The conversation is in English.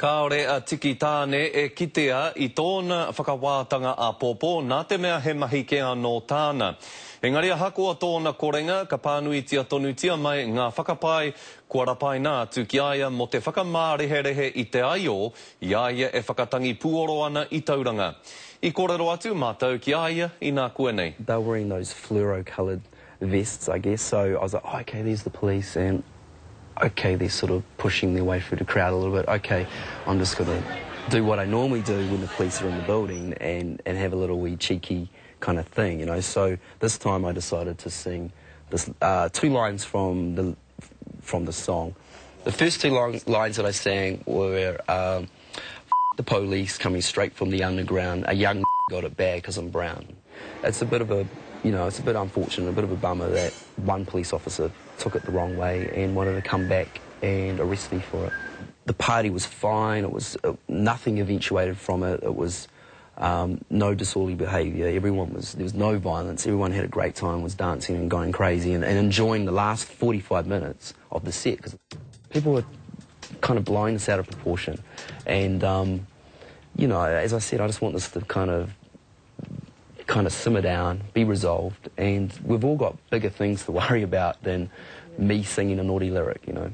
Kaore a tiki tāne e kitea I tōna whakawātanga a pōpō nā te mea he mahi ke anō tāna. Engari a hakoa tōna korenga ka pānuitia tonutia mai ngā whakapai kua rapai nā atu ki aia mo te whakamāreherehe I te aio I aia e whakatangi puoro ana I tauranga. I kōrero atu mātou ki aia I nā kua nei. They were wearing those fluoro-coloured vests, I guess, so I was like, oh, okay, there's the police, and okay, they're sort of pushing their way through the crowd a little bit. Okay, I'm just going to do what I normally do when the police are in the building and have a little wee cheeky kind of thing, you know. So this time I decided to sing this, 2 lines from the song. The first 2 lines that I sang were the police coming straight from the underground. A young got it bad because I'm brown. It's a bit of a, you know, it's a bit unfortunate, a bit of a bummer that one police officer took it the wrong way and wanted to come back and arrest me for it. The party was fine. It was nothing eventuated from it. It was no disorderly behaviour. There was no violence. Everyone had a great time, was dancing and going crazy and enjoying the last 45 minutes of the set because people were kind of blowing this out of proportion. And you know, as I said, I just want this to kind of simmer down, be resolved, and we've all got bigger things to worry about than me singing a naughty lyric, you know.